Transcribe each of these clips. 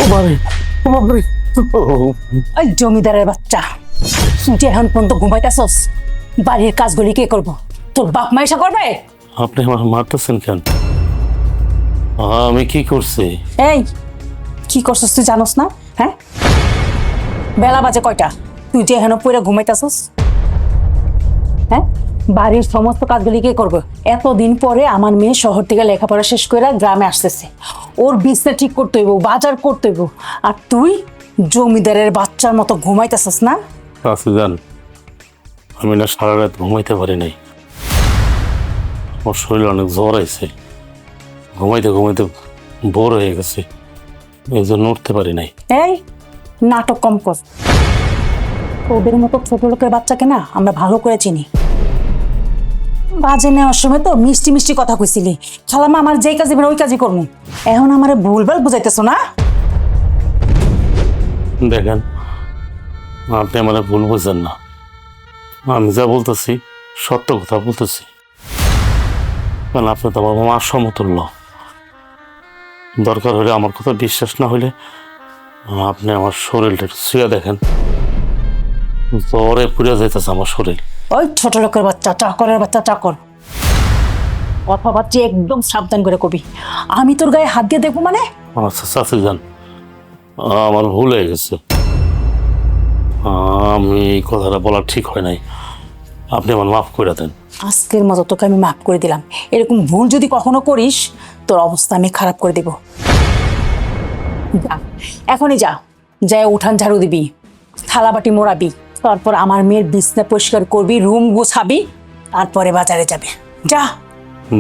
বাবারে, ও বাবারে, ওই জমিদারের বাচ্চা, তুই যে এখন পর্যন্ত ঘুমাইতেছস, বাড়ির কাজগুলি কে করবো? তোর বাপ মাইসা করবে? আপনি আমার মারতেছেন কেন? আমি কি করছি? এই কি করছস তুই জানোস না? হ্যাঁ, বেলা বাজে কয়টা? তুই যে এখন পড়ে ঘুমাইতেছস। হ্যাঁ, বাড়ির সমস্ত কাজগুলি কে করবো? এতদিন পরে আমার মেয়ে শহর থেকে লেখাপড়া শেষ করে গ্রামে আসতেছে, ওর বিছনা ঠিক করতে হইব, বাজার করতে হইব, আর তুই জমিদারের বাচ্চার মতো ঘুমাইতেছস না? জান, আমি না সারা রাত ঘুমাইতে পারি নাই। আমার শরীরে অনেক জ্বর আইছে, ঘুমাইতে ঘুমাইতে বোর হয়ে গেছে, এই জন্য উঠতে পারি নাই। এই নাটক কম কর। ওদের মতো ছোট লোকের বাচ্চাকে না আমরা ভালো করে চিনি। বাজে নেওয়ার সময় তো মিষ্টি মিষ্টি কথা কইছিলি, খালামা আমার যেই কাজই ওই কাজই করবো। এখন আমারে ভুলভাল বুঝাইতেছো না? দেখেন, আপনি আমার ভুল বুঝেন না, আমি যা বলতেছি সত্য কথা বলতেছি। কারণ আপনি তো আমার মার সমতুল্য। দরকার হলে আমার কথা বিশ্বাস না হলে আপনি আমার শরীরটা একটু ছুঁয়ে দেখেন, জ্বরে পুড়ে যাইতেছে আমার শরীর। ওই ছোট লোকের বাচ্চা, চাকরের বাচ্চা, চাকর, কথাবার্তা একদম সাবধান করে কবি। আমি তোর গায়ে হাত দিয়ে দেখবো মানে? আচ্ছা চাচি যান, আমার ভুল হয়ে গেছে, আমি এই কথাটা বলা ঠিক হয় নাই, আপনি আমার মাফ করে দেন। আজকের মতো তোকে আমি মাফ করে দিলাম। এরকম ভুল যদি কখনো করিস, তোর অবস্থা আমি খারাপ করে দেব। যা, এখনই যা, যায় উঠান ঝাড়ু দিবি, থালাবাটি মোড়াবি, তারপর আমার মেয়ের বিছনা পরিষ্কার করবি, রুম গোছাবি, তারপরে বাজারে যাবে। যা।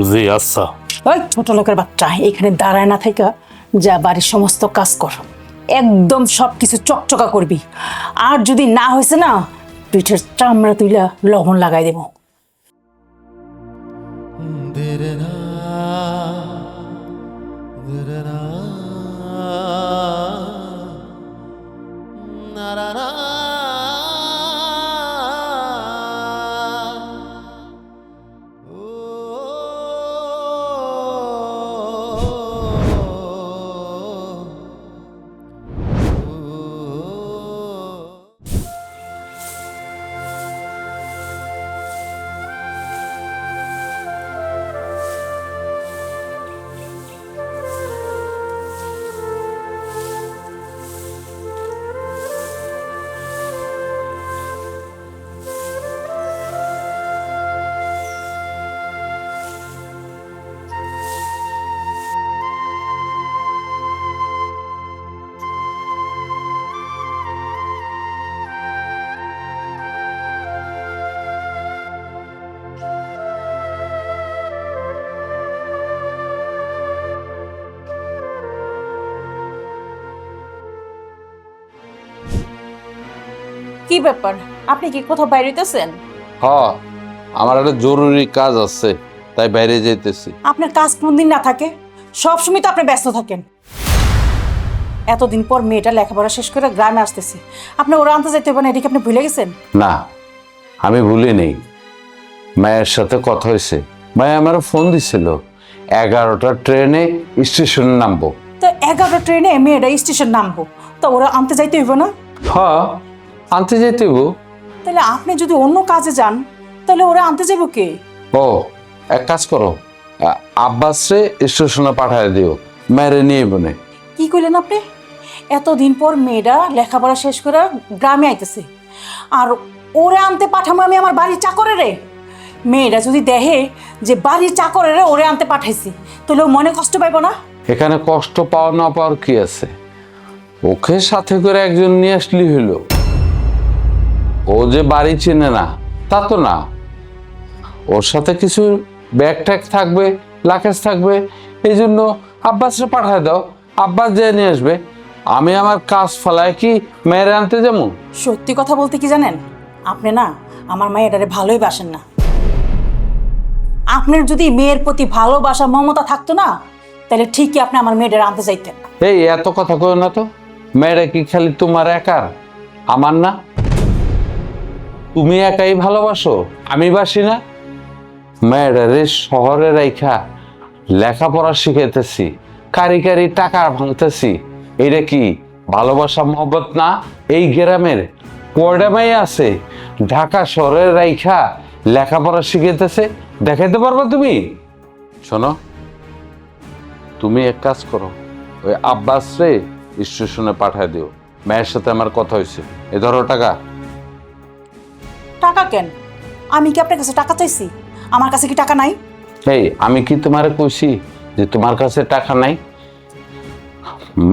জি আচ্ছা। ওই ছোট লোকের বাচ্চা, এখানে দাঁড়ায় না থাকা যা বাড়ির সমস্ত কাজ কর, একদম সবকিছু চকচকা করবি। আর যদি না হয়েছে না, পিঠের চামড়া তুইলা লবণ লাগাই দেব। কি ব্যাপার, আপনি কি কোথাও বাইরে হইতেছেন? হ্যাঁ, আমার একটা জরুরি কাজ আছে, তাই বাইরে যাইতেছি। আপনার কাজ কোনদিন না থাকে? সবসময় তো আপনি ব্যস্ত থাকেন। এতদিন পর মেয়েটা লেখাপড়া শেষ করে গ্রামে আসতেছে, আপনি ওরা আনতে যাইতে হবে না, এটাকে আপনি ভুলে গেছেন? না, আমি ভুলি নেই। মায়ের সাথে কথা হয়েছে, মায়া আমার ফোন দিছিল 11টা ট্রেনে স্টেশনে নামবো। তো 11টা ট্রেনে মেয়েটা স্টেশন নামবো, তো ওরা আনতে যাইতে হইব না? হ্যাঁ, আনতে যাইতে হইব। তাহলে আপনি যদি অন্য কাজে যান, তাহলে ওরা আনতে যাবো কে? ও, এক কাজ করো, আব্বাসরে স্টেশনে পাঠায় দিও, মায়েরে নিয়ে বনে। কি কইলেন আপনি? এতদিন পর মেয়েটা লেখাপড়া শেষ করে গ্রামে আইতেছে, আর ওরে আনতে পাঠাবো আমি আমার বাড়ির চাকরেরে? মেয়েটা যদি দেখে যে বাড়ির চাকরেরে ওরে আনতে পাঠাইছি, তাহলে ও মনে কষ্ট পাইব না? এখানে কষ্ট পাওয়া না পাওয়ার কি আছে? ওকে সাথে করে একজন নিয়ে আসলি হইলো। ও যে বাড়ি চেনে না তা তো না, ওর সাথে কিছু ব্যাগ ট্যাগ থাকবে, লাকেজ থাকবে, এই জন্য আব্বাসরে পাঠায় দাও, আব্বাস যেয়ে নিয়ে আসবে। আমি আমার কাজ ফেলায় কি মেয়েরে আনতে যাবো? সত্যি কথা বলতে কি জানেন, আপনি না আমার মেয়েটারে ভালোই বাসেন না। আপনার যদি মেয়ের প্রতি ভালোবাসা মমতা থাকতো না, তাহলে ঠিকই আপনি আমার মেয়েটারে আনতে চাইতেন। এই এত কথা কই না তো, মেয়েরা কি খালি তোমার একার, আমার না? তুমি একাই ভালোবাসো, আমি বাসি না? মেয়েটারে শহরে রাইখা লেখাপড়া শিখাইতেছি, কারি কারি টাকা ভাঙতেছি, এইটা কি ভালোবাসা মহব্বত না? এই গ্রামের কয়টা মেয়ে আছে ঢাকা শহরের রাইখা লেখাপড়া শিখাইতেছে, দেখাইতে পারবা তুমি? শোনো, তুমি এক কাজ করো, ওই আব্বাস রে স্টেশনে পাঠায় দিও, মেয়ের সাথে আমার কথা হয়েছে। এ ধরো টাকা। টাকা কেন? আমি কি আপনার কাছে টাকা চাইছি? আমার কাছে কি টাকা নাই? এই আমি কি তোমারে কইছি যে তোমার কাছে টাকা নাই?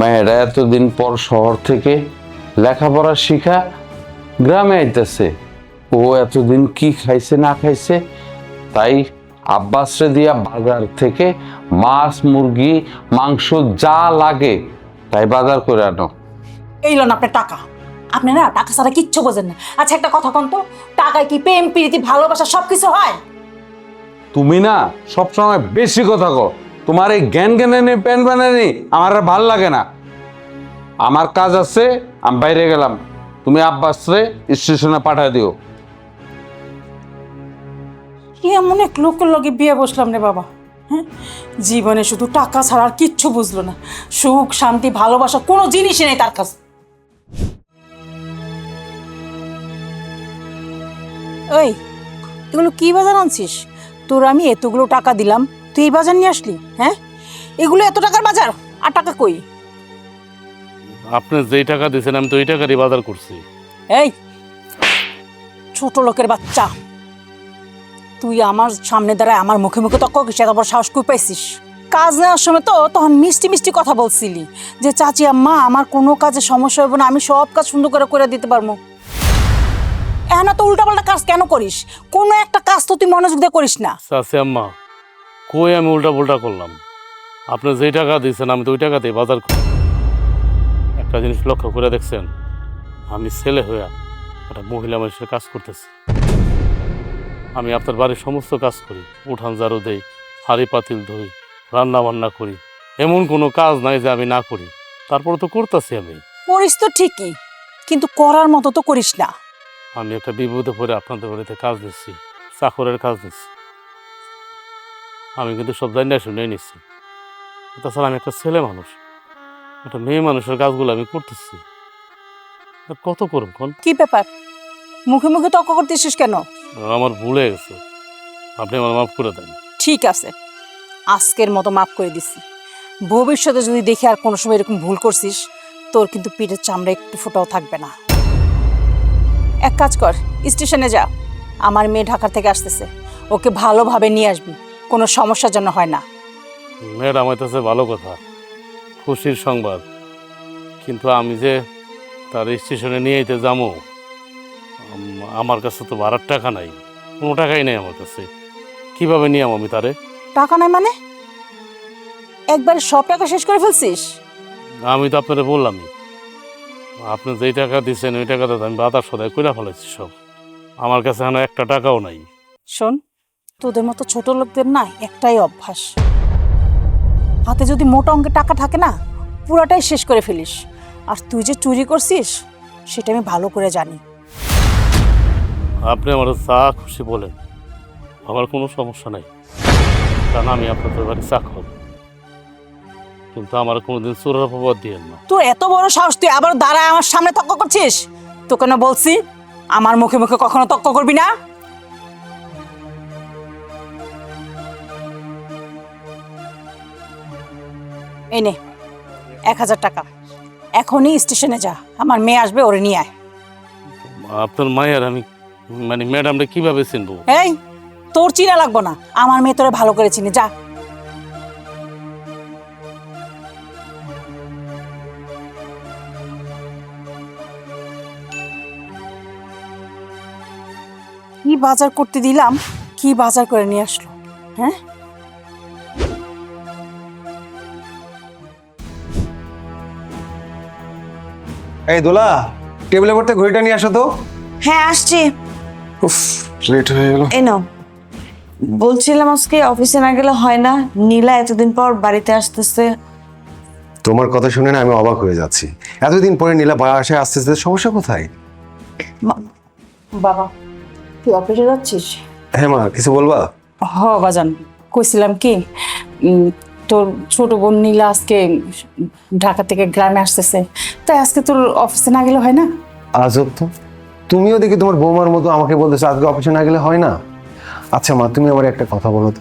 মেয়েরা এতদিন পর শহর থেকে লেখাপড়া শিখা গ্রামে আইতেছে, ও এতদিন কি খাইছে না খাইছে, তাই আব্বাসরে দিয়া বাজার থেকে মাছ মুরগি মাংস যা লাগে তাই বাজার করে আনো। এই লোন আপনার টাকা। আপনি না টাকা ছাড়া কিচ্ছু বোঝেন না। আচ্ছা একটা কথা কোন তো, টাকায় কি প্রেম প্রীতি ভালোবাসা সবকিছু হয়? তুমি না সবসময় বেশি কথা কও। তোমার এই জ্ঞান জ্ঞানী প্যান বানানি আমার আর ভাল লাগে না। আমার কাজ আছে, আমি বাইরে গেলাম, তুমি আব্বাসরে স্টেশনে পাঠায় দিও। কি এমন এক লোকের লগে বিয়ে বসলাম রে বাবা, হ্যাঁ? জীবনে শুধু টাকা ছাড়া আর কিচ্ছু বুঝলো না। সুখ শান্তি ভালোবাসা কোনো জিনিসই নেই তার কাছে। ওই এগুলো কি বাজার আনছিস? তোর আমি এতগুলো টাকা দিলাম, তুই এই বাজার নিয়ে আসলি? হ্যাঁ, এগুলো এত টাকার বাজার, আর টাকা কই? আপনি যেই টাকা দিয়েছেন আমি তো ওই টাকারই বাজার করছি। এই ছোট লোকের বাচ্চা, তুই আমার সামনে দাঁড়ায় আমার মুখে মুখে তক্ক কিসে এত বড় সাহস কই পাইছিস? কাজ নেওয়ার সময় তো তখন মিষ্টি মিষ্টি কথা বলছিলি যে চাচি আম্মা আমার কোনো কাজে সমস্যা হবে না, আমি সব কাজ সুন্দর করে দিতে পারবো। এখন তো উল্টাপাল্টা কাজ কেন করিস? কোনো একটা কাজ তো তুই মনোযোগ দিয়ে করিস না। চাচি আম্মা, কই আমি উল্টা পুল্টা করলাম? আপনি যেই টাকা দিয়েছেন আমি তো ওই টাকাতেই বাজার করি। একটা জিনিস লক্ষ্য করে দেখছেন, আমি ছেলে হয়ে একটা মহিলা মানুষের কাজ করতেছি। আমি আপনার বাড়ির সমস্ত কাজ করি, উঠান ঝাড়ু দেই, হাঁড়ি পাতিল ধুই, রান্না বান্না করি, এমন কোনো কাজ নাই যে আমি না করি। তারপরে তো করতেছি আমি। করিস তো ঠিকই, কিন্তু করার মতো তো করিস না। আমি একটা বিপদে পড়ে আপনাদের বাড়িতে কাজ দিচ্ছি, চাকরের কাজ দিচ্ছি। আমি কিন্তু সব জানি না শুনে নিচ্ছি। তাছাড়া আমি একটা ছেলে মানুষ, একটা মেয়ে মানুষের কাজগুলো আমি করতেছি। আর কত করব কোন? কি ব্যাপার, মুখে মুখে তর্ক করতেছিস কেন? আমার ভুলে গেছে, আপনি আমার মাফ করে দেন। ঠিক আছে, আজকের মতো মাফ করে দিছি। ভবিষ্যতে যদি দেখি আর কোনো সময় এরকম ভুল করছিস, তোর কিন্তু পিঠের চামড়া একটু ফোটাও থাকবে না। এক কাজ কর, স্টেশনে যা, আমার মেয়ে ঢাকা থেকে আসতেছে, ওকে ভালোভাবে নিয়ে আসবি, কোনো সমস্যার জন্য হয় না। ম্যাডাম হইতেছে ভালো কথা, খুশির সংবাদ, কিন্তু আমি যে তার স্টেশনে নিয়ে যেতে যাবো, আমার কাছে তো ভাড়ার টাকা নাই, কোনো টাকাই নেই আমার কাছে। কিভাবে নিয়ে আমি তারে? টাকা নাই মানে? একবারে সব টাকা শেষ করে ফেলছিস? আমি তো আপনারা বললামই, আপনি যেই টাকা দিচ্ছেন ওই টাকাতে আমি বাজার সদাই করে ফেলেছি সব। আমার কাছে এখন একটা টাকাও নাই। শোন, তোদের মতো ছোট লোকদের না একটাই অভ্যাস, হাতে যদি মোটা অঙ্কের টাকা থাকে না পুরাটাই শেষ করে ফেলিস। আর তুই যে চুরি করছিস সেটা আমি ভালো করে জানি। আপনি আমার যা খুশি বলেন, আমার কোনো সমস্যা নাই, কারণ আমি আপনাদের বাড়ি চাকর। কিন্তু আমার কোনোদিন চোরের অপবাদ দিয়েন না। তোর এত বড় সাহস, তুই আবার দাঁড়ায় আমার সামনে তর্ক করছিস? তোকে না বলছি আমার মুখে মুখে কখনো তর্ক করবি না। এই নে 1000 টাকা, এখনই স্টেশনে যা, আমার মেয়ে আসবে, ওরে নিয়ে আয়। আপনার মায়ের আমি মানে ম্যাডামটা কিভাবে চিনবো? এই তোর চিনা লাগবো না, আমার মেয়ে তোরে ভালো করে চিনি, যা। কি বাজার করতে দিলাম, কি বাজার করে নিয়ে আসলো, হ্যাঁ? এই দোলা, টেবিলের উপর থেকে ঘড়িটা নিয়ে আসো তো। হ্যাঁ আসছি। উফ, লেট হয়ে গেল। এই নাও। বলছিলাম আজকে অফিসে না গেলে হয় না, নীলা এতদিন পর বাড়িতে আসতেছে। তোমার কথা শুনে না আমি অবাক হয়ে যাচ্ছি। এতদিন পরে নীলা বাসায় আসতেছে, সমস্যা কোথায়? বাবা তুই অফিসে যাচ্ছিস? হ্যাঁ মা, কিছু বলবা? হ বাজান, কইছিলাম কি তোর ছোট বোন নীলা আজকে ঢাকা থেকে গ্রামে আসতেছে, তাই আজকে তোর অফিসে না গেলে হয় না? আজব তো, তুমিও দেখি তোমার বৌমার মতো আমাকে বলতেছো আজকে অফিসে না গেলে হয় না। আচ্ছা মা, তুমি আমার একটা কথা বলো তো,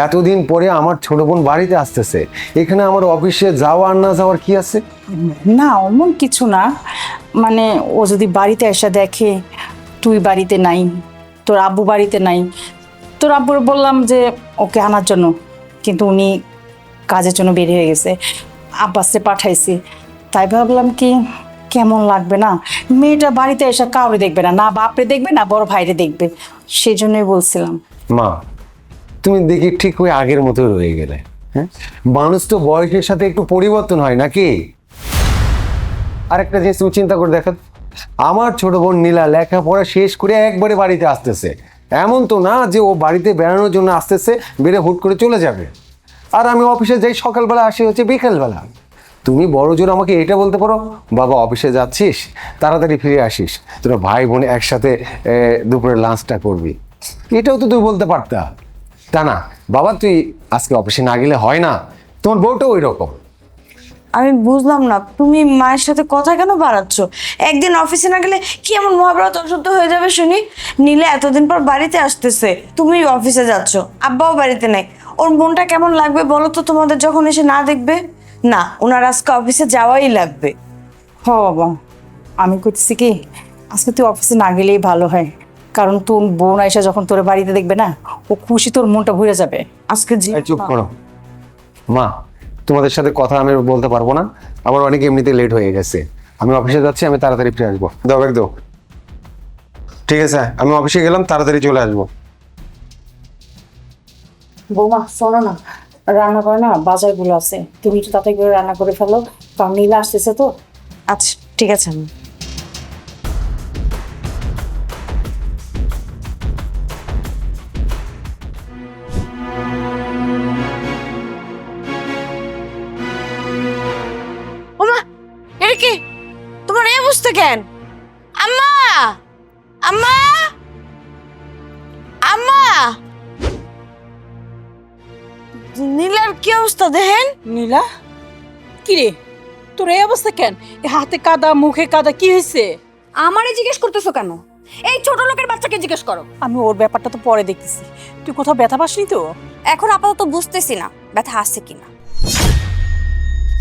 এতদিন পরে আমার ছোট বোন বাড়িতে আসতেছে, এখানে আমার অফিসে যাওয়া আর না যাওয়ার কি আছে? না অমন কিছু না, মানে ও যদি বাড়িতে এসে দেখে তুই বাড়িতে নাই, তোর আব্বু বাড়িতে নাই, তোর আব্বুর বললাম যে ওকে আনার জন্য, কিন্তু উনি কাজের জন্য বের হয়ে গেছে, আব্বাসে পাঠাইছি, তাই ভাবলাম কি কেমন লাগবে না, মেয়েটা বাড়িতে এসে কাউরে দেখবে না, না বাপরে দেখবে না বড় ভাইরে দেখবে, সেই জন্যই বলছিলাম। মা, তুমি দেখি ঠিক ওই আগের মতো রয়ে গেলে। হ্যাঁ, মানুষ তো বয়সের সাথে একটু পরিবর্তন হয় নাকি? আরেকটা জিনিস তুমি চিন্তা করে দেখো, আমার ছোট বোন নীলা লেখাপড়া শেষ করে একবারে বাড়িতে আসতেছে, এমন তো না যে ও বাড়িতে বেড়ানোর জন্য আসতেছে, বেড়ে হুট করে চলে যাবে। আর আমি অফিসে যাই সকালবেলা, আসি হচ্ছে বিকেলবেলা। তুমি বড় জোর আমাকে এটা বলতে পারো, বাবা অফিসে যাচ্ছিস, তাড়াতাড়ি ফিরে আসিস, তোরা ভাই বোন একসাথে দুপুরে লাঞ্চটা করবি, এটাও তো তুই বলতে পারতা। তা না, বাবা তুই আজকে অফিসে না গেলে হয় না, তোমার বউটাও ওই রকম। আমি বুঝলাম না, তুমি মায়ের সাথে কথা কেন বাড়াচ্ছ? একদিন অফিসে না গেলে কি এমন মহাভারত অশুদ্ধ হয়ে যাবে শুনি? নীলা এতদিন পর বাড়িতে আসতেছে, তুমি অফিসে যাচ্ছ, আব্বাও বাড়িতে নাই, ওর মনটা কেমন লাগবে বলো তো তোমাদের যখন এসে না দেখবে? না, ওনার আজকে অফিসে যাওয়াই লাগবে। হ বাবা, আমি করতেছি কি আজকে তুই অফিসে না গেলেই ভালো হয়, কারণ তোর বোন আয়সা যখন তোর বাড়িতে দেখবে না, ও খুশি তোর মনটা ভরে যাবে। আজকে জি এই চুপ করো মা, তোমাদের সাথে কথা আমি বলতে পারবো না, আমার অনেক এমনিতে লেট হয়ে গেছে, আমি অফিসে যাচ্ছি, আমি তাড়াতাড়ি ফিরে আসবো। দাও ব্যাগ দাও। ঠিক আছে, আমি অফিসে গেলাম, তাড়াতাড়ি চলে আসবো। বৌমা শোনো না, রান্না করে না বাজারগুলো আছে, তুমি একটু তাড়াতাড়ি করে রান্না করে ফেলো, কারণ নীলা আসতেছে তো। আচ্ছা ঠিক আছে। আমি ওমা, এটা কি? তোমার এই অবস্থা কেন? আম্মা, আম্মা, আম্মা, নীলার কি অবস্থা দেখেন? নীলা, কি রে তোর এই অবস্থা কেন? এ হাতে কাদা, মুখে কাদা, কি হয়েছে? আমারে জিজ্ঞেস করতেছো কেন? এই ছোট লোকের বাচ্চাকে জিজ্ঞেস করো। আমি ওর ব্যাপারটা তো পরে দেখতেছি, তুই কোথাও ব্যথা পাসনি তো? এখন আপাতত বুঝতেছি না ব্যথা আছে কিনা।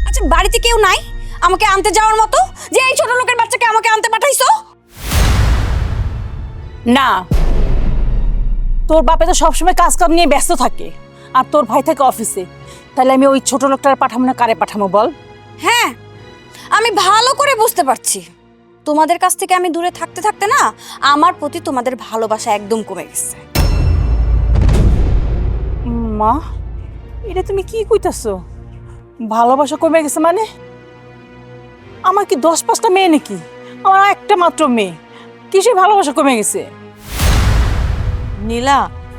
আচ্ছা বাড়িতে কেউ নাই আমাকে আনতে যাওয়ার মতো, যে এই ছোট লোকের বাচ্চাকে আমাকে আনতে পাঠাইছো? না, তোর বাপে তো সবসময় কাজ কাম নিয়ে ব্যস্ত থাকে, আর তোর ভাই থাকে অফিসে, তাহলে আমি ওই ছোট লোকটার পাঠাবো না কারে পাঠাবো বল? হ্যাঁ, আমি ভালো করে বুঝতে পারছি তোমাদের কাছ থেকে আমি দূরে থাকতে থাকতে না আমার প্রতি তোমাদের ভালোবাসা একদম কমে গেছে। মা, এটা তুমি কি কইতাছো? ভালোবাসা কমে গেছে মানে? আমার কি 10-5টা মেয়ে নাকি? আমার একটা মাত্র মেয়ে, কিসে ভালোবাসা কমে গেছে? নীলা,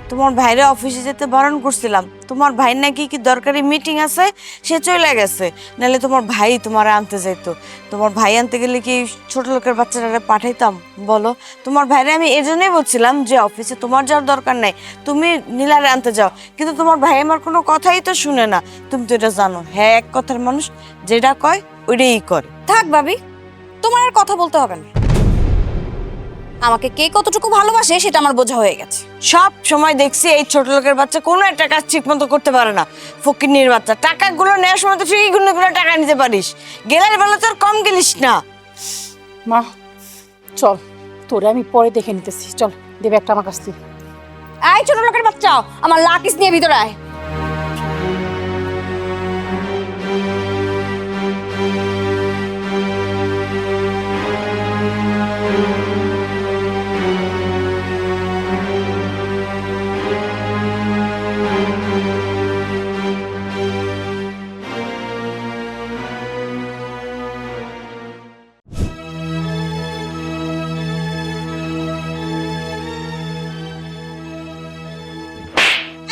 তোমার ভাইরে অফিসে যেতে বারণ করছিলাম, তোমার ভাই নাকি কি দরকারি মিটিং আছে, সে চলে গেছে, নাহলে তোমার ভাই তোমার আনতে যাইতো। তোমার ভাই আনতে গেলে কি ছোট লোকের বাচ্চারা পাঠাইতাম বলো? তোমার ভাইরে আমি এজন্যই বলছিলাম যে অফিসে তোমার যাওয়ার দরকার নাই, তুমি নীলারে আনতে যাও, কিন্তু তোমার ভাই আমার কোনো কথাই তো শুনে না, তুমি তো এটা জানো। হ্যাঁ, এক কথার মানুষ, যেটা কয় ওইটাই করে। থাক ভাবি, তোমার আর কথা বলতে হবে না, আমাকে কে কতটুকু ভালোবাসে সেটা আমার বোঝা হয়ে গেছে। সব সময় দেখছি এই ছোট লোকের বাচ্চা কোনো একটা কাজ ঠিক মতো করতে পারে না, ফকিন্নির বাচ্চা। টাকাগুলো নেওয়ার সময় তো ঠিকই গুনে গুনে টাকা নিতে পারিস, গেলার বেলা তো আর কম গেলিস না। মা চল, তোরে আমি পরে দেখে নিতেছি, চল দেবে একটা আমার কাছ থেকে। এই ছোট লোকের বাচ্চা, আমার লাকিস নিয়ে ভিতরে আয়।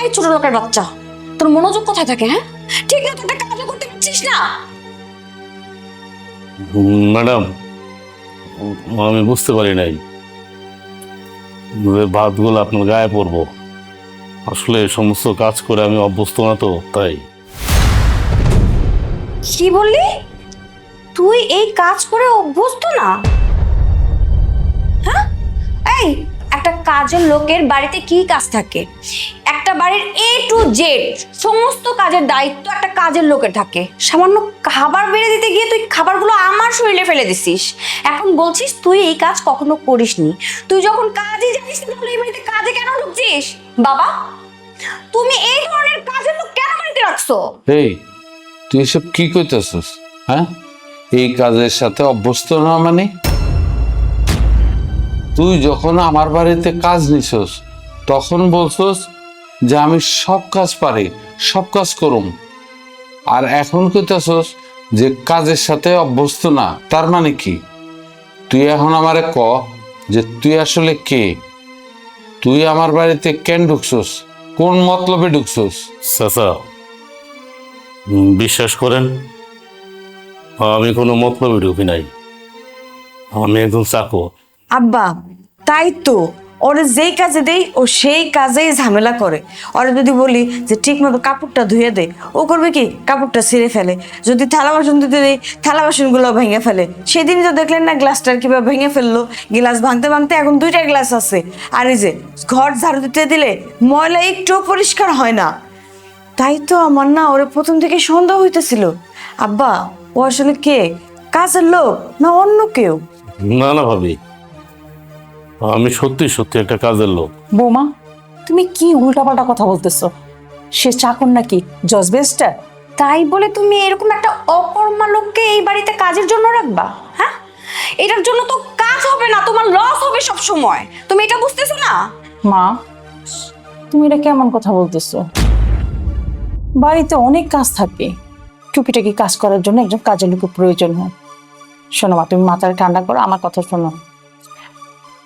এই ছোট লোকের বাচ্চা, তোর মনোযোগ কোথায় থাকে? হ্যাঁ, ঠিক না, একটা কাজও করতে পারছিস না। ম্যাডাম, আমি বুঝতে পারি নাই যে ভাতগুলো আপনার গায়ে পড়বো, আসলে এই সমস্ত কাজ করে আমি অভ্যস্ত না তো, তাই। কি বললি? তুই এই কাজ করে অভ্যস্ত না? হ্যাঁ, এই একটা কাজের লোকের বাড়িতে কি কাজ থাকে? একটা বাড়ির A to Z সমস্ত কাজের দায়িত্ব একটা কাজের লোকের থাকে। সামান্য খাবার বেড়ে দিতে গিয়ে তুই খাবারগুলো আমার শরীরে ফেলে দিছিস। এখন বলছিস তুই এই কাজ কখনো করিসনি। তুই যখন কাজই জানিস না তাহলে এই বাড়িতে কাজে কেন ঢুকছিস? বাবা, তুমি এই ধরনের কাজের লোক কেন বাড়িতে রাখছো? এই তুই এসব কি কইতেছস? হ্যাঁ, এই কাজের সাথে অভ্যস্ত না মানে? তুই যখন আমার বাড়িতে কাজ নিছস তখন বলছস যে আমি সব কাজ পারি, সব কাজ করুম, আর এখন কইতেছস যে কাজের সাথে অভ্যস্ত না। তার মানে কি? তুই এখন আমারে ক যে তুই আসলে কে? তুই আমার বাড়িতে কেন ঢুকছস? কোন মতলবে ঢুকছস? চাচা, বিশ্বাস করেন, আমি কোনো মতলবে ঢুকি নাই। আমি একজন চাকর। আব্বা, তাই তো, ওরে যেই কাজে দেই ও সেই কাজেই ঝামেলা করে। ওরে যদি বলি যে ঠিক মতো কাপড়টা ধুয়ে দে, ও করবে কি? কাপড়টা ছিঁড়ে ফেলে। যদি থালা বাসন দিতে দেই, থালা বাসনগুলো ভেঙে ফেলে। সেদিনই তো দেখলেন না গ্লাসটার কিভাবে ভেঙে ফেললো। গ্লাস ভাঙতে ভাঙতে এখন 2টা গ্লাস আছে। আর এই যে ঘর ঝাড়ু দিতে দিলে ময়লা একটুও পরিষ্কার হয় না। তাই তো আমার না ওরে প্রথম থেকে সন্দেহ হইতেছিল। আব্বা, ও আসলে কে? কাজের লোক না অন্য কেউ? না না ভাবি, আমি সত্যি সত্যি একটা কাজের লোক। বৌমা, তুমি কি উল্টাপাল্টা কথা বলতেছো? সে চাকর নাকি জজবেস্টার? তাই বলে তুমি এরকম একটা অকর্মা লোককে এই বাড়িতে কাজের জন্য রাখবা? হ্যাঁ, এটার জন্য তো কাজ হবে না, তোমার লস হবে সব সময়। তুমি এটা বুঝতেছো না? মা, তুমি এটা কেমন কথা বলতেছো? বাড়িতে অনেক কাজ থাকে, টুকিটাকি কাজ করার জন্য একজন কাজের লোকের প্রয়োজন হয়। শোনো মা, তুমি মাথাটা ঠান্ডা করো, আমার কথা শোনো।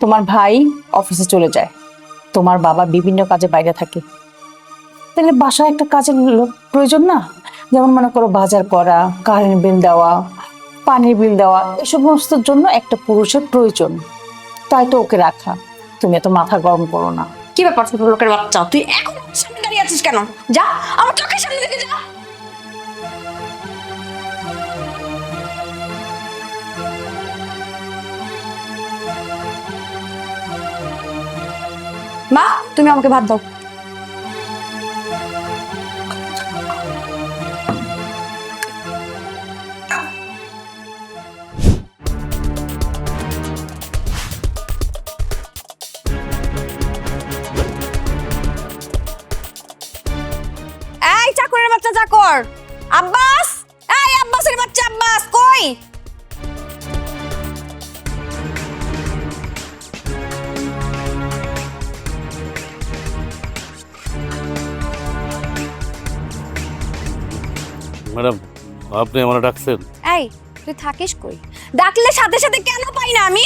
তোমার ভাই অফিসে চলে যায়, তোমার বাবা বিভিন্ন কাজে বাইরে থাকে, তাহলে বাসায় একটা কাজের লোক প্রয়োজন না? যেমন মনে করো বাজার করা, কারেন্ট বিল দেওয়া, পানির বিল দেওয়া, এই সমস্তর জন্য একটা পুরুষের প্রয়োজন। তাই তো ওকে রাখা। তুমি এত মাথা গরম করো না। কি ব্যাপার ছোট লোকের বাচ্চা, তুই এখন সামনে দাঁড়িয়ে আছিস কেন? যা আমার চোখের সামনে থেকে যা। মা, তুমি আমাকে ভাত দাও। এই চাকরের বাচ্চা চাকর, আব্বাস! এই আব্বাসের বাচ্চা আব্বাস কই? ম্যাডাম, আপনি আমার ডাকছেন? এই তুই থাকিস কই? ডাকলে সাথে সাথে কেন পাই না আমি?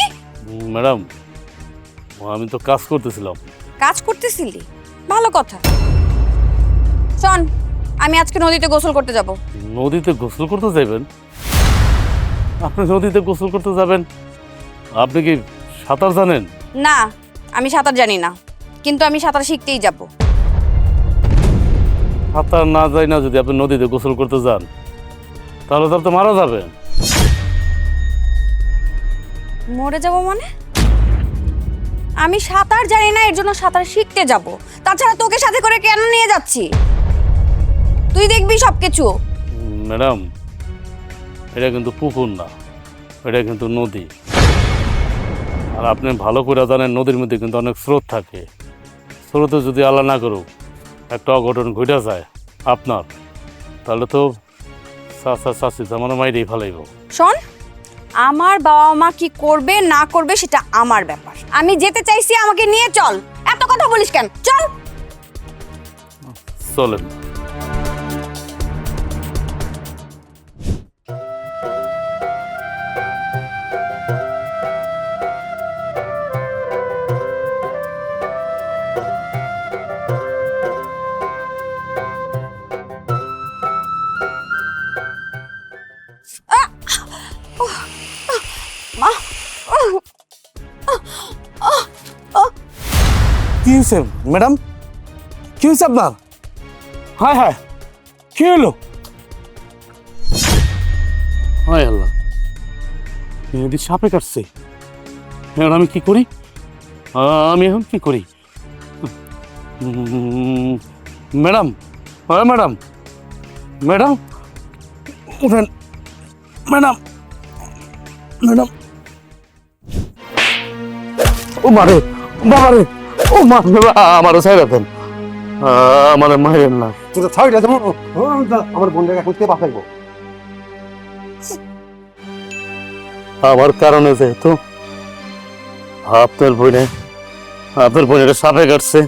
ম্যাডাম, আমি তো কাজ করতেছিলাম। কাজ করতেছিলি? ভালো কথা। শোন, আমি আজকে নদীতে গোসল করতে যাব। নদীতে গোসল করতে যাবেন? আপনি নদীতে গোসল করতে যাবেন? আপনি কি সাঁতার জানেন? না, আমি সাঁতার জানি না, কিন্তু আমি সাঁতার শিখতেই যাব। সাঁতার না যায় না যদি আপনি নদীতে গোসল করতে যান, তাহলে তো আপনি মারা যাবেন। মরে যাব মানে? আমি সাঁতার জানি না, এর জন্য সাঁতার শিখতে যাব। তাছাড়া তোকে সাথে করে কেন নিয়ে যাচ্ছি? তুই দেখবি সবকিছু। ম্যাডাম, এটা কিন্তু পুকুর না, এটা কিন্তু নদী। আর আপনি ভালো করে জানেন নদীর মধ্যে কিন্তু অনেক স্রোত থাকে। স্রোতে যদি আল্লাহ না করুক একটা অঘটন ঘটে যায় আপনার, তাহলে তো চাচি আমার মাইরেই ফেলাইব। শোন, আমার বাবা মা কি করবে না করবে সেটা আমার ব্যাপার। আমি যেতে চাইছি, আমাকে নিয়ে চল। এত কথা বলিস কেন? চল। চলেন। কি হয়েছে ম্যাডাম? কি হয়েছে আপনার? হায় হায়, কি হলো? হায় আল্লাহ, এদি সাপে কাটছে। এখন আমি কি করি? আমি এখন কি করি? ম্যাডাম, হ্যাঁ ম্যাডাম, ম্যাডাম উঠেন, ম্যাডাম, ম্যাডাম। ও মারে, বাবারে, ও মা, আমারও ছাইরা দেন, আমার মায়ের না। তোরা ছয়টা যেমন আমার বোনটাকে করতে পাঠাইবো। আমার কারণে যেহেতু আপনার বোনের সাপে কাটছে,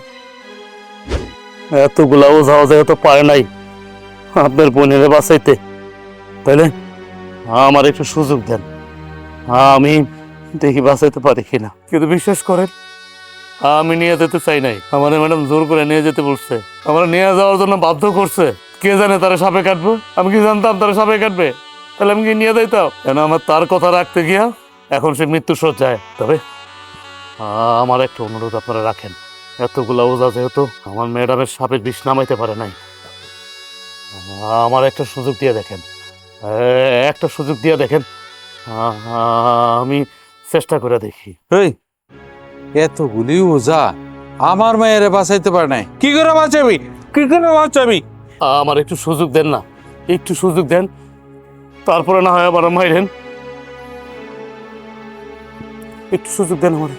এতগুলা ওঝাও যেহেতু পারে নাই আপনার বোনের বাঁচাইতে, তাহলে আমার একটু সুযোগ দেন, আমি দেখি বাঁচাইতে পারি কিনা। কিন্তু বিশ্বাস করেন, আমি নিয়ে যেতে চাই নাই। আমার ম্যাডাম জোর করে নিয়ে যেতে বলছে, আমার নিয়ে যাওয়ার জন্য বাধ্য করছে। কে জানে তারা সাপে কাটবো? আমি কি জানতাম তারা সাপে কাটবে? তাহলে আমি কি নিয়ে যাইতাম? কেন আমার তার কথা রাখতে গিয়া এখন সে মৃত্যু সজ্জায়। তবে আমার একটা অনুরোধ আপনারা রাখেন, এতগুলা ওঝা যেহেতু আমার ম্যাডামের সাপের বিষ নামাইতে পারে নাই, আমার একটা সুযোগ দিয়ে দেখেন, একটা সুযোগ দিয়ে দেখেন, আমি চেষ্টা করে দেখি। এই এতগুলি ওঝা আমার মায়ের বাঁচাইতে পারে নাই, কি করে বাঁচাবি? কি করে বাঁচাবি? আমার একটু সুযোগ দেন না, একটু সুযোগ দেন, তারপরে না হয় আবার মাইরেন। একটু সুযোগ দেন আমার।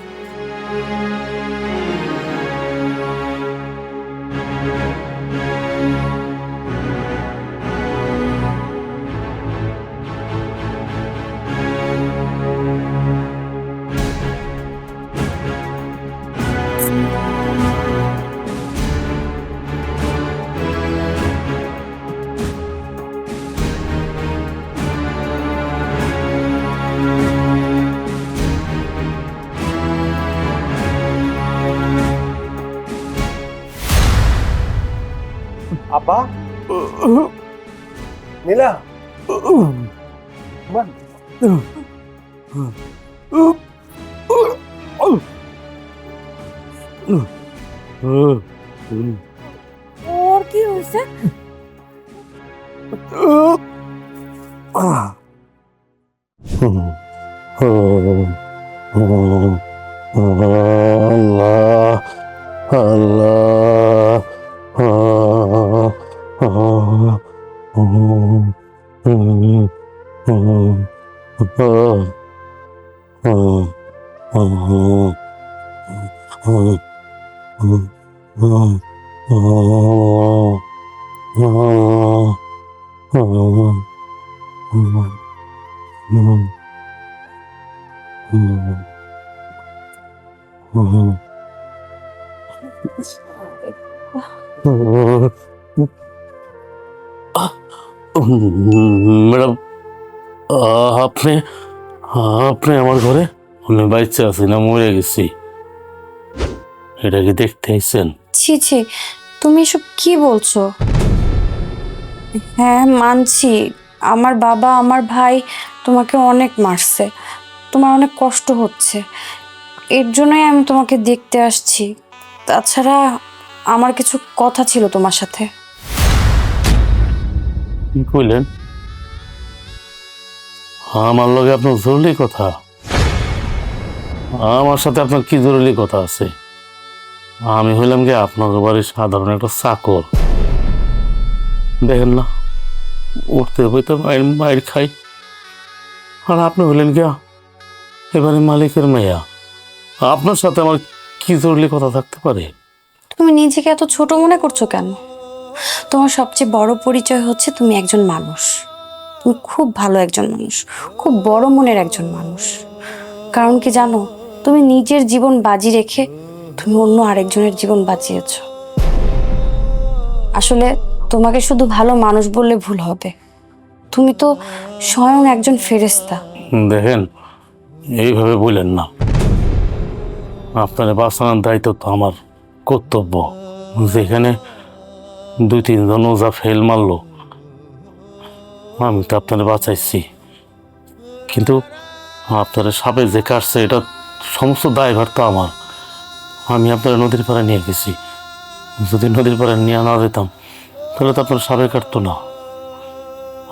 আব্বা, নীলা, ওর কি হয়েছে? আল্লাহ, আল্লাহ, ম্যাডাম, আপনি আপনি আমার ঘরে? আমি বাচ্চা আছি না মরে গেছি, এটা কি দেখতে আইছেন? ছি ছি, তুমি এসব কি বলছো? হ্যাঁ মানছি, আমার বাবা আমার ভাই তোমাকে অনেক মারছে, তোমার অনেক কষ্ট হচ্ছে, এর জন্যই আমি তোমাকে দেখতে আসছি। তাছাড়া আমার কিছু কথা ছিল তোমার সাথে। কি কইলেন? আমার লগে আপনার জরুরি কথা? আমার সাথে আপনার কি জরুরি কথা আছে? আমি হইলাম কি আপনার বাড়ির সাধারণ একটা চাকর, দেখেন না উঠতে বইতে মায়ের খাই, আর আপনি হইলেন কি এবারে মালিকের মেয়া। আপনার সাথে আমার কি জরুরি কথা থাকতে পারে? তুমি নিজেকে এত ছোট মনে করছো কেন? তোমার সবচেয়ে বড় পরিচয় হচ্ছে তুমি একজন মানুষ, তুমি খুব ভালো একজন মানুষ, খুব বড় মনের একজন মানুষ। কারণ কি জানো, তুমি নিজের জীবন বাজি রেখে তুমি অন্য আরেকজনের জীবন বাঁচিয়েছো। আসলে তোমাকে শুধু ভালো মানুষ বললে ভুল হবে, তুমি তো স্বয়ং একজন ফেরেশতা। দেখেন, এইভাবে বললেন না, আপনার বাঁচানোর দায়িত্ব তো আমার কর্তব্য। যেখানে 2-3 জন ওজা ফেল মারলো, আমি তো আপনার বাঁচাইছি, কিন্তু আপনার সাপে যে কাটছে এটা সমস্ত দায়ভার তো আমার। আমি আপনার নদীর পাড়ে নিয়ে গেছি, যদি নদীর পাড়ে নিয়ে না যেতাম তাহলে তো আপনার সাপে কাটতো না।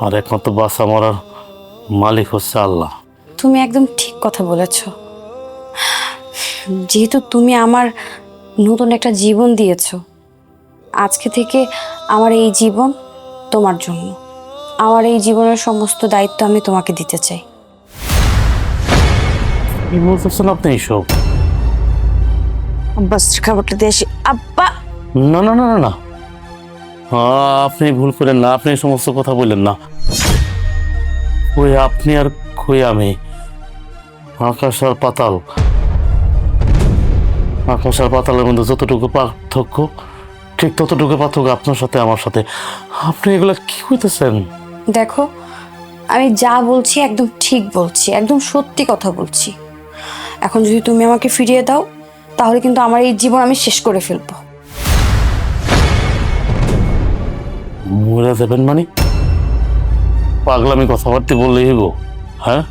আর একমাত্র বাঁচা মরার মালিক হচ্ছে আল্লাহ। তুমি একদম ঠিক কথা বলেছ। যেহেতু তুমি আমার নতুন একটা জীবন দিয়েছ, আজকে থেকে আমার এই জীবন তোমার জন্য। আমার এই জীবনের সমস্ত দায়িত্ব আমি তোমাকে দিতে চাই। কি বলতেছেন আপনি এইসব? আব্বা খাবারটা দিয়ে আসি। আব্বা না না না না না, আপনি ভুল করেন না, আপনি এই সমস্ত কথা বললেন না। কই আপনি আর কই আমি, আকাশ আর পাতাল। আকাশ আর পাতালের মধ্যে যতটুকু পার্থক্য, ঠিক ততটুকু পার্থক্য আপনার সাথে আমার সাথে। আপনি এগুলা কি কইতেছেন? দেখো, আমি যা বলছি একদম ঠিক বলছি, একদম সত্যি কথা বলছি। এখন যদি তুমি আমাকে ফিরিয়ে দাও, তাহলে কিন্তু আমার এই জীবন আমি শেষ করে ফেলবো। মরে যাবেন মানে? পাগলামি কথাবার্তা বললেই হইব? হ্যাঁ,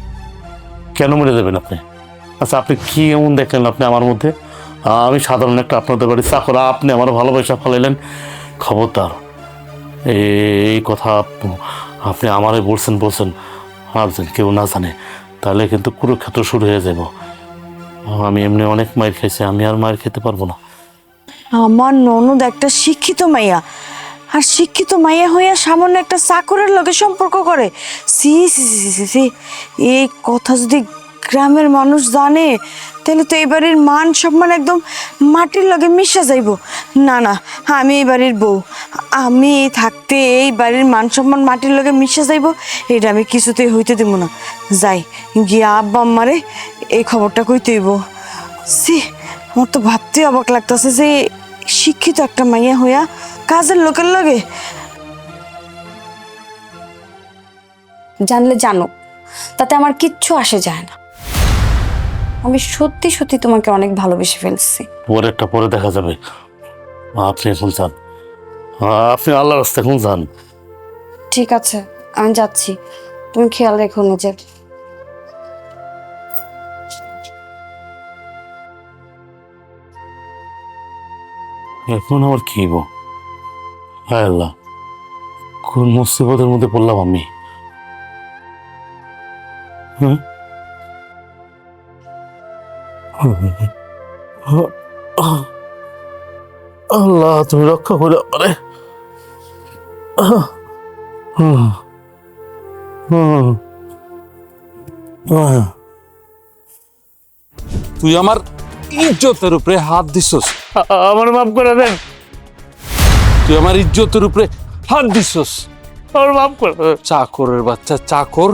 কেন মরে যাবেন আপনি? আচ্ছা, আপনি কি এমন দেখলেন আপনি আমার মধ্যে? আমি সাধারণ একটা আপনাদের বাড়ির চাকর, আপনি আমার ভালোবাসা ফেলাইলেন। খবরদার, এই কথা আপনি আমারে বলছেন আর যেন কেউ না জানে, তাহলে কিন্তু কুরুক্ষেত্র শুরু হয়ে যাব। আমি এমনি অনেক মায়ের খাইছি, আমি আর মায়ের খেতে পারবো না। আমার ননদ একটা শিক্ষিত মাইয়া, আর শিক্ষিত মাইয়া হইয়া সামান্য একটা চাকরের লগে সম্পর্ক করে। সি সি সি সি সি, এই কথা যদি গ্রামের মানুষ জানে, তাহলে তো এই বাড়ির মান সম্মান একদম মাটির লগে মিশে যাইব। না না, আমি এই বাড়ির বউ, আমি থাকতে এই বাড়ির মান সম্মান মাটির লগে মিশে যাইব, এটা আমি কিছুতেই হইতে দেব না। যাই গিয়া আব্বা আম্মারে এই খবরটা কইতে হইব। সি, আমার তো ভাবতে অবাক লাগতেছে যে শিক্ষিত একটা মাইয়া হইয়া কাজের লোকের লগে। জানলে জানো, তাতে আমার কিচ্ছু আসে যায় না। আমি সত্যি সত্যি তোমাকে অনেক ভালোবেসে ফেলছি। পরেরটা পরে দেখা যাবে। আপনি এখন যান, আপনি আল্লাহর রাস্তায় এখন যান। ঠিক আছে, আমি যাচ্ছি, তুমি খেয়াল রেখো নিজের। এখন আমার কি হইব? হায় আল্লাহ, কোন মুসিবতের মধ্যে পড়লাম আমি? হ্যাঁ, আল্লাহ তুমি রক্ষা করে আমারে। তুই আমার ইজ্জতের উপরে হাত দিছস। আমার মাফ করে দেন, তুই আমার ইজ্জতের উপরে হাত দিছস। আমার মাফ করে দেন। চাকরের বাচ্চা চাকর,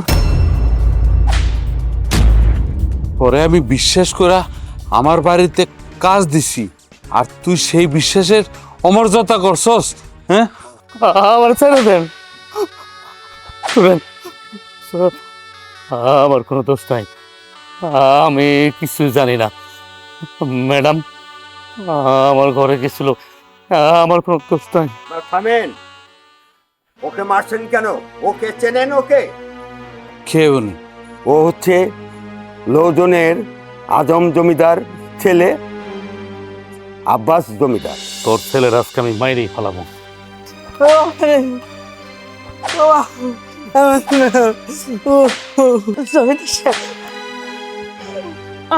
পরে আমি বিশ্বাস করে আমার বাড়িতে কাজ দিছি, আর তুই সেই বিশ্বাসের অমর্যাদা করছস। হ্যাঁ, আমার ছেড়ে দেন, শুনেন, আমার কোনো দোষ নাই, আমি কিছু জানি না। ম্যাডাম আমার ঘরে গেছিল, আমার কোনো দোষ নাই। থামেন, ওকে মারছেন কেন? ওকে চেনেন? ওকে? কে উনি? ও হচ্ছে লোজনের আজম জমিদার ছেলে, আব্বাস জমিদার। তোর ছেলের আজকে আমি মাইরেই ফেলাবো।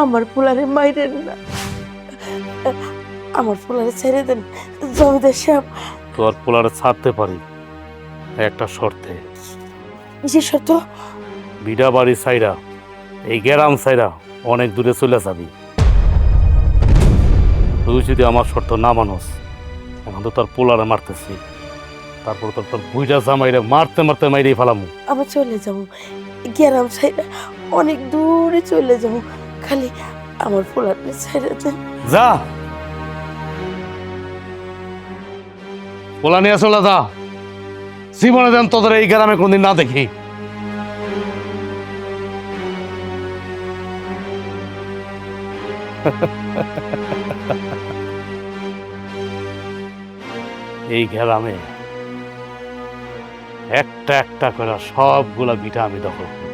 আমার পোলারে মাইরেন না, আমার পোলারে ছেড়ে দেন জমিদার সাহেব। তোর পোলারে ছাড়তে পারি একটা শর্তে। কিসের শর্ত? বিড়া বাড়ি সাইরা, এই গ্রাম সাইরা অনেক দূরে চলে যাবি। তুই যদি আমার শর্ত না মানস, এখন তো তোর পোলারে মারতেছি, তারপর তোর বুইটা জামাইরে মারতে মারতে মাইরেই ফেলামু। আবার চলে যাবো গ্রাম সাইডে, অনেক দূরে চলে যাবো, খালি আমার পোলারে ছেড়ে দেন। যা, পোলা নিয়ে চলে যা, জীবনে দেন তোদের এই গ্রামে কোনদিন না দেখি। এই গ্রামে একটা একটা করে সবগুলা বিটা আমি দখল করব,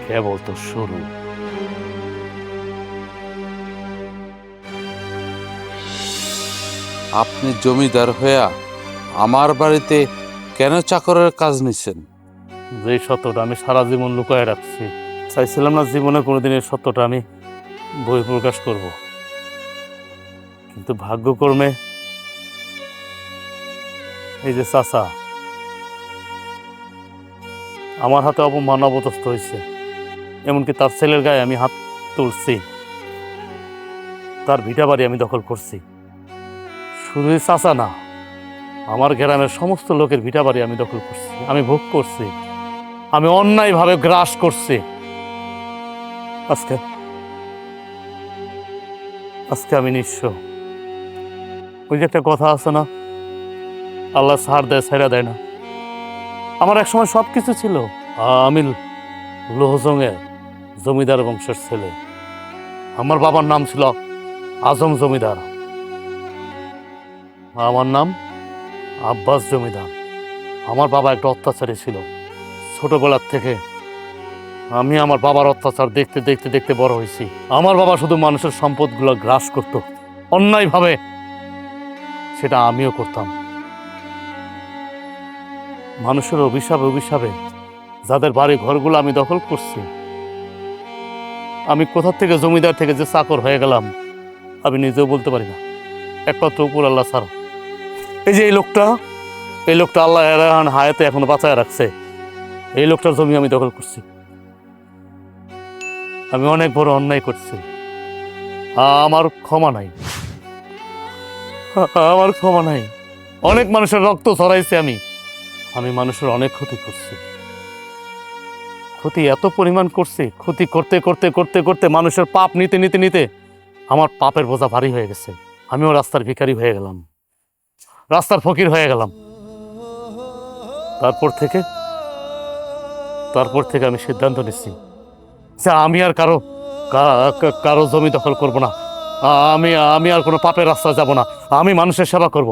কেবল তো শুরু। আপনি জমিদার হইয়া আমার বাড়িতে কেন চাকরের কাজ নিছেন? যে সত্যটা আমি সারা জীবন লুকায় রাখছি। চাইছিলাম না জীবনে কোনোদিন এই সত্যটা আমি বহিঃপ্রকাশ করব, কিন্তু ভাগ্যক্রমে এই যে চাচা আমার হাতে অপমান অবতস্থ হয়েছে। এমনকি তার ছেলের গায়ে আমি হাত তুলছি, তার ভিটা বাড়ি আমি দখল করছি। শুধু চাচা না, আমার গ্রামের সমস্ত লোকের ভিটা বাড়ি আমি দখল করছি, আমি ভোগ করছি, আমি অন্যায়ভাবে গ্রাস করছি। আজকে আজকে আমি নিঃস্ব। ওই যে একটা কথা আছে না, আল্লাহ ছাড় দেয় ছাইড়া দেয় না। আমার একসময় সব কিছু ছিল। আমি লোহজংয়ের জমিদার বংশের ছেলে। আমার বাবার নাম ছিল আজম জমিদার, আমার নাম আব্বাস জমিদার। আমার বাবা একটা অত্যাচারী ছিল। ছোটবেলার থেকে আমি আমার বাবার অত্যাচার দেখতে দেখতে দেখতে বড় হয়েছি। আমার বাবা শুধু মানুষের সম্পদগুলো গ্রাস করত অন্যায়ভাবে, সেটা আমিও করতাম। মানুষের অভিশাপে অভিশাপে যাদের বাড়ি ঘরগুলো আমি দখল করছি, আমি কোথা থেকে জমিদার থেকে যে চাকর হয়ে গেলাম আমি নিজেও বলতে পারি না, একমাত্র উপর আল্লাহ ছাড়া। এই যে এই লোকটা আল্লাহ হায়াতে এখনো বাঁচায় রাখছে, এই লোকটার জমি আমি দখল করছি। আমি অনেক বড় অন্যায় করছি, আমার ক্ষমা নাই, আমার ক্ষমা নাই। অনেক মানুষের রক্ত ঝরাইছি আমি মানুষের অনেক ক্ষতি করছি। ক্ষতি এত পরিমাণ করছি, ক্ষতি করতে করতে করতে করতে মানুষের পাপ নিতে নিতে নিতে আমার পাপের বোঝা ভারী হয়ে গেছে। আমিও রাস্তার ভিখারি হয়ে গেলাম, রাস্তার ফকির হয়ে গেলাম। তারপর থেকে আমি সিদ্ধান্ত নিচ্ছি যে আমি আর কারো জমি দখল করব না। আমি আর কোনো পাপের রাস্তা যাব না। আমি মানুষের সেবা করব,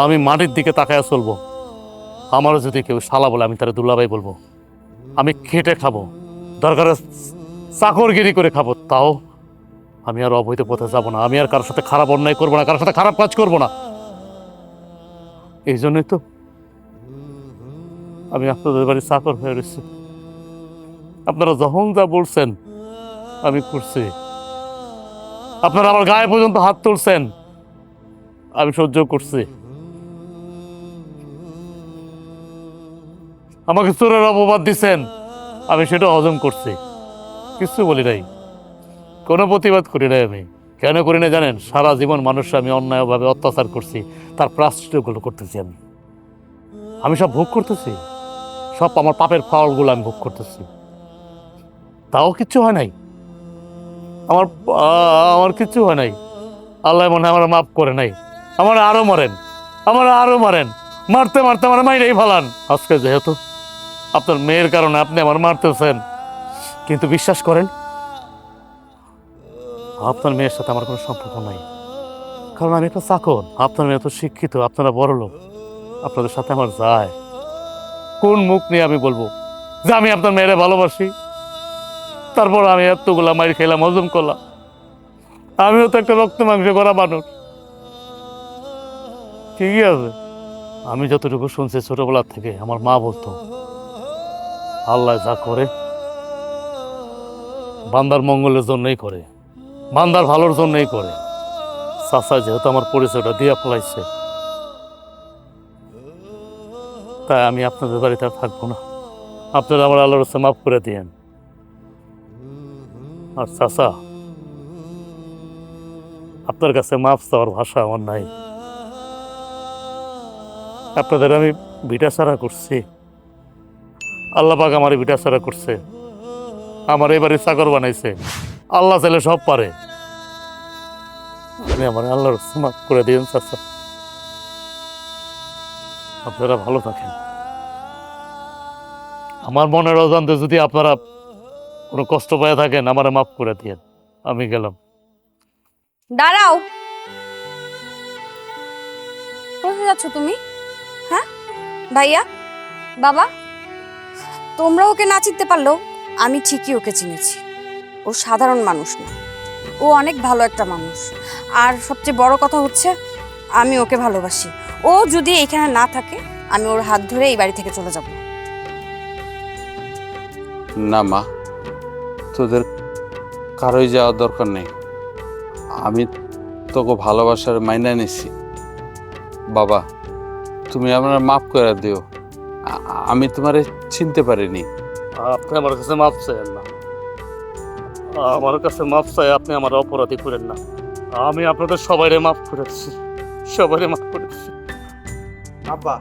আমি মাটির দিকে তাকায় চলবো। আমারও যদি কেউ শালা বলে আমি তারা দুলাভাই বলবো। আমি খেটে খাবো, দরকার চাকরগিরি করে খাবো, তাও আমি আর অবৈধ পথে যাব না। আমি আর কারোর সাথে খারাপ অন্যায় করবো না, কারোর সাথে খারাপ কাজ করবো না। এই জন্যই তো আমি আপনাদের বাড়ির চাকর হয়ে রয়েছি। আপনারা যখন যা বলছেন আমি করছি। আপনারা আমার গায়ে পর্যন্ত হাত তুলছেন, আমি সহ্য করছি। আমাকে চোরের অপবাদ দিচ্ছেন, আমি সেটা হজম করছি, কিছু বলি নাই, কোনো প্রতিবাদ করি নাই। আমি কেন করি না জানেন? সারা জীবন মানুষরা আমি অন্যায়ভাবে অত্যাচার করছি, তার প্রায়শ্চিত্তগুলো করতেছি। আমি সব ভোগ করতেছি, সব আমার পাপের ফলগুলো আমি ভোগ করতেছি, তাও কিচ্ছু হয় নাই। আমার কিচ্ছু হয় নাই। আল্লাহ মনে হয় আমার মাফ করে নাই। আমার আরো মারেন, মারতে মারতে আমার মাইরেই ফালান। আজকে যেহেতু আপনার মেয়ের কারণে আপনি আমার মারতেছেন, কিন্তু বিশ্বাস করেন আপনার মেয়ের সাথে আমার কোনো সম্পর্ক নাই, কারণ আমি একটা চাকর। আপনার মেয়ে তো শিক্ষিত, আপনারা বড় লোক, আপনাদের সাথে আমার যায়। কোন মুখ নিয়ে আমি বলবো যে আমি আপনার মেয়েরে ভালোবাসি? তারপর আমি এতগুলা মাইর খেলাম, হজম করলাম। আমিও তো একটা রক্ত মাংস করা মানুষ, ঠিকই আছে। আমি যতটুকু শুনছি ছোটবেলার থেকে, আমার মা বলতো আল্লাহ যা করে বান্দার মঙ্গলের জন্যই করে, বান্দার ভালোর জন্যই করে। চাচা যেহেতু আমার পরিচয়টা দিয়ে ফেলাইছে, তাই আমি আপনাদের বাড়িতে আর থাকবো না। আপনারা আমার আল্লাহর কাছে মাফ করে দিয়েন। আর চাচা, আপনার কাছে মাফ চাওয়ার ভাষা আমার নাই। আপনাদের আমি ভিটা ছাড়া করছি, আল্লাহ পাক আমার ভিটা ছাড়া করছে, আমার এবারে চাকর বানাইছে। আল্লাহ চাইলে সব পারে। আমি আমার আল্লাহর মাফ করে দিয়েন চাচা। আপনারা ভালো থাকেন। আমার মনের অজান্তে যদি আপনারা কোনো কষ্ট পেয়ে থাকেন, আমারে মাফ করে দিয়েন। আমি গেলাম। দাঁড়াও, কোথায় যাচ্ছ তুমি? হ্যাঁ ভাইয়া, বাবা, তোমরা ওকে না চিনতে পারলেও আমি ঠিকই ওকে চিনেছি। ও সাধারণ মানুষ না, ও অনেক ভালো একটা মানুষ। আর সবচেয়ে বড় কথা হচ্ছে আমি ওকে ভালোবাসি। ও যদি এখানে না থাকে, আমি ওর হাত ধরে এই বাড়ি থেকে চলে যাব। না মা, তোদের কারোই যাওয়ার দরকার নেই। আমি তোকে ভালোবাসার মাইনা নিছি। বাবা, তুমি আমার মাফ করে দিও, আমি তোমারে চিনতে পারিনি। আপনি আমার কাছে মাপ চাইেন না, আমার কাছে মাপ চাই আপনি আমার অপরাধী করেন না। আমি আপনাদের সবাইরে মাফ করেছি, সবাইরে মাফ করেছি। আব্বা,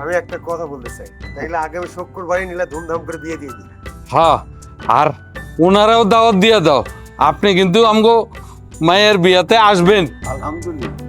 আমি একটা কথা বলতে চাই, তাইলে আগামী শুক্রবারই নীলা ধুমধাম করে বিয়ে দিয়ে দিই। হ্যাঁ, আর ওনারাও দাওয়াত দিয়ে দাও, আপনি কিন্তু আমগো মায়ের বিয়াতে আসবেন। আলহামদুলিল্লাহ।